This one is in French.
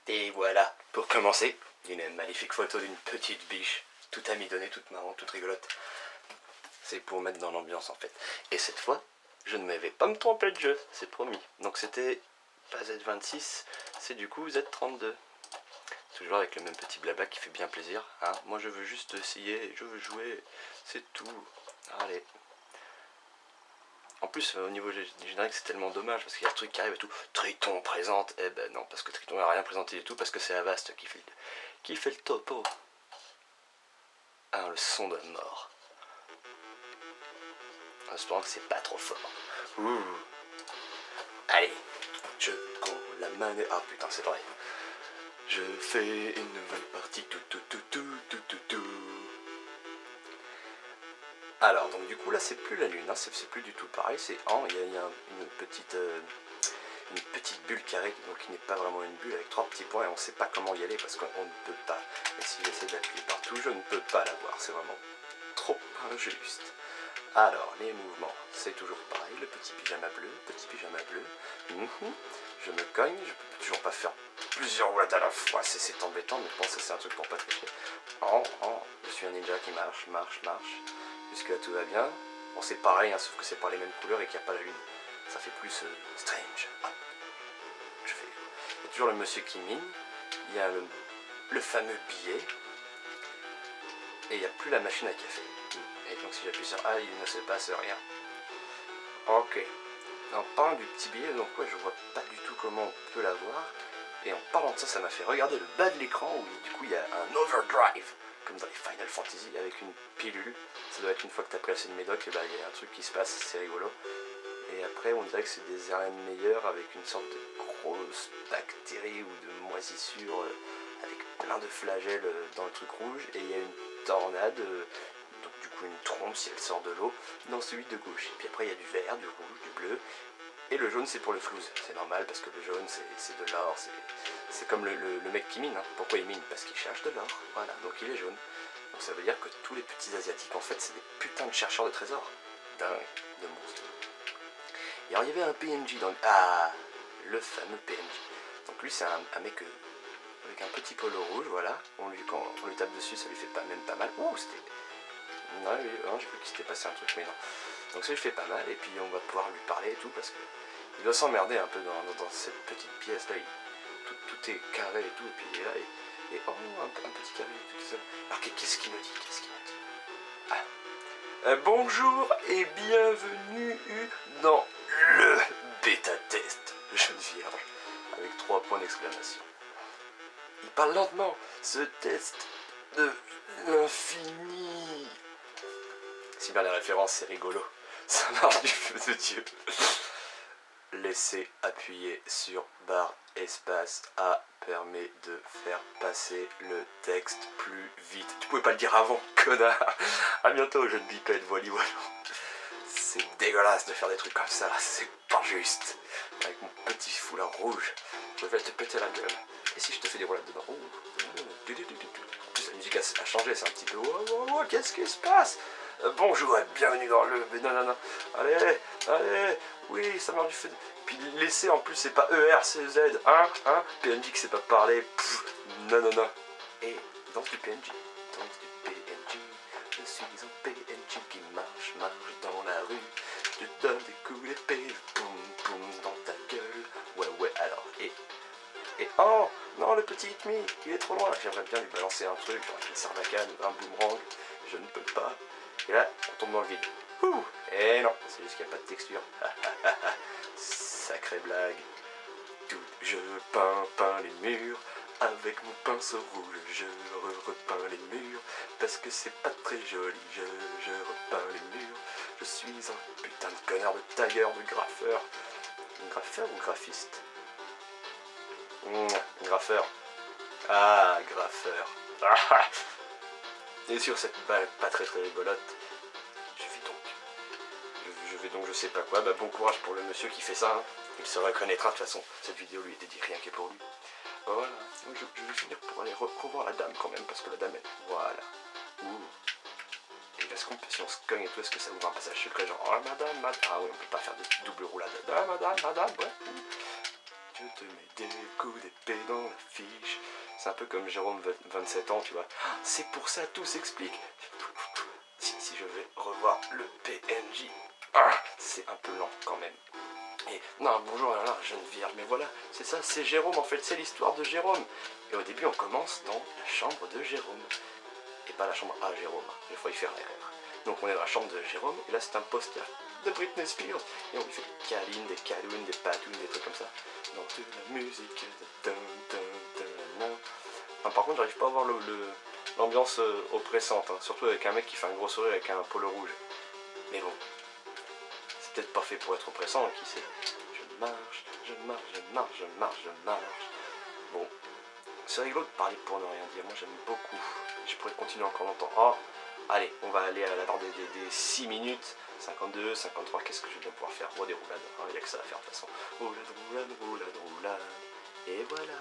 Et voilà, pour commencer, une magnifique photo d'une petite biche, toute amidonnée, toute marrante, toute rigolote. C'est pour mettre dans l'ambiance en fait. Et cette fois, je ne vais pas me tromper de jeu, c'est promis. Donc c'était pas Z26, c'est du coup Z32. Toujours avec le même petit blabla qui fait bien plaisir. Hein. Moi je veux juste essayer, je veux jouer, c'est tout. Allez. En plus, au niveau du générique, c'est tellement dommage parce qu'il y a le truc qui arrive et tout. Triton présente. Eh ben non, parce que Triton n'a rien présenté du tout, parce que c'est Avast qui fait le topo. Ah, le son de mort. En espérant que c'est pas trop fort. Ouh. Allez, je prends la manette. Ah putain, c'est vrai. Je fais une nouvelle partie. Tout. Alors, donc du coup, là, c'est plus la lune, hein, c'est plus du tout pareil. C'est il y a une petite bulle carrée, donc qui n'est pas vraiment une bulle, avec 3 petits points, et on ne sait pas comment y aller parce qu'on ne peut pas. Et si j'essaie d'appuyer partout, je ne peux pas la voir. C'est vraiment trop injuste. Alors, les mouvements, c'est toujours pareil. Le petit pyjama bleu, Je me cogne, je peux toujours pas faire plusieurs watts à la fois, c'est embêtant, mais bon, ça c'est un truc pour pas tricher. Je suis un ninja qui marche. Jusque là tout va bien. Bon, c'est pareil, hein, sauf que c'est pas les mêmes couleurs et qu'il n'y a pas la lune. Ça fait plus strange. Hop. Il y a toujours le monsieur qui mine. Il y a le fameux billet. Et il n'y a plus la machine à café. Et donc si j'appuie sur A, il ne se passe rien. Ok. En parlant du petit billet, donc ouais, je vois pas du tout comment on peut l'avoir. Et en parlant de ça, ça m'a fait regarder le bas de l'écran où du coup il y a un overdrive, comme dans les Final Fantasy, avec une pilule. Ça doit être une fois que tu as pris assez de médoc, et bah il y a un truc qui se passe, c'est rigolo. Et après on dirait que c'est des ARN meilleurs avec une sorte de grosse bactérie ou de moisissure avec plein de flagelles dans le truc rouge. Et il y a une tornade, donc du coup une trompe si elle sort de l'eau, dans celui de gauche. Et puis après il y a du vert, du rouge, du bleu. Et le jaune c'est pour le flouze, c'est normal parce que le jaune c'est de l'or, c'est comme le mec qui mine, hein. Pourquoi il mine? Parce qu'il cherche de l'or, voilà, donc il est jaune. Donc ça veut dire que tous les petits asiatiques en fait c'est des putains de chercheurs de trésors, de monstres. Et alors il y avait un PNJ dans le fameux PNJ. Donc lui c'est un mec avec un petit polo rouge, voilà, quand on lui tape dessus ça lui fait même pas mal. Ouh, c'était... Non, j'ai cru qu'il s'était passé un truc, mais non. Donc ça lui fait pas mal, et puis on va pouvoir lui parler et tout, parce que il doit s'emmerder un peu dans cette petite pièce là, tout est carré et tout, et puis il est là, et un petit carré tout seul. Alors qu'est-ce qu'il me dit? Bonjour et bienvenue dans le bêta test jeune vierge, avec 3 points d'exclamation. Il parle lentement, ce test de l'infini. Si bien les références, c'est rigolo. Ça marche du feu de Dieu. Laissez appuyer sur barre espace A permet de faire passer le texte plus vite. Tu pouvais pas le dire avant, connard. A bientôt, jeune bipède, voilà. C'est dégueulasse de faire des trucs comme ça, c'est pas juste. Avec mon petit foulard rouge, je vais te péter la gueule. Et si je te fais des roulades dedans? En plus, la musique a changé, c'est un petit peu... Oh, qu'est-ce qui se passe? Bonjour et bienvenue dans le... Non. Allez, oui, ça meurt du feu. Puis laisser en plus, c'est pas ER, c'est Z. PNJ qui sait pas parler. Non. Et danse du PNJ. Je suis un PNJ qui marche dans la rue. Je donne des coups d'épée, boum, dans ta gueule. Ouais, alors, et oh, non, le petit Hit Me, il est trop loin. J'aimerais bien lui balancer un truc, genre une sarbacane, un boomerang. Je ne peux pas. Et là, on tombe dans le vide. Et non, c'est juste qu'il n'y a pas de texture. Sacrée blague. Je peins les murs avec mon pinceau rouge. Je repeins les murs parce que c'est pas très joli. Je repeins les murs. Je suis un putain de connard de tailleur, de graffeur. Graffeur ou graphiste? Graffeur. Graffeur. Et sur cette balle pas très rigolote, je vais donc je sais pas quoi. Bon courage pour le monsieur qui fait ça, hein. Il se reconnaîtra de toute façon. Cette vidéo lui est dédiée rien que pour lui. Voilà. Je vais finir pour aller revoir la dame quand même, parce que la dame est... Voilà. Et est-ce qu'on peut, si on se cogne et tout, est-ce que ça ouvre un passage secret genre madame. Ah oui, on peut pas faire de double roulade. Madame, ouais. Je je te mets des coups d'épée dans la fiche. C'est un peu comme Jérôme, 27 ans, tu vois. C'est pour ça, tout s'explique. Si je vais revoir le PNJ, c'est un peu lent quand même. Et non, bonjour, là, jeune vierge, mais voilà, c'est ça, c'est Jérôme en fait, c'est l'histoire de Jérôme. Et au début, on commence dans la chambre de Jérôme. Et pas la chambre à Jérôme, j'ai failli faire l'erreur. Donc on est dans la chambre de Jérôme, et là c'est un poster de Britney Spears. Et on lui fait des câlines, des calounes, des patounes, des trucs comme ça. Dans de la musique, par contre, j'arrive pas à voir l'ambiance oppressante, hein, surtout avec un mec qui fait un gros sourire avec un polo rouge. Mais bon, c'est peut-être pas fait pour être oppressant, hein, qui sait. Je marche, je marche, je marche, je marche, je marche. Bon, c'est rigolo de parler pour ne rien dire, moi j'aime beaucoup. Je pourrais continuer encore longtemps. Oh, allez, on va aller à la barre des 6 minutes. 52, 53, qu'est-ce que je vais bien pouvoir faire? Oh, des roulades, il n'y a que ça à faire de toute façon. Roulade, roulade, roulade, roulade. Et voilà.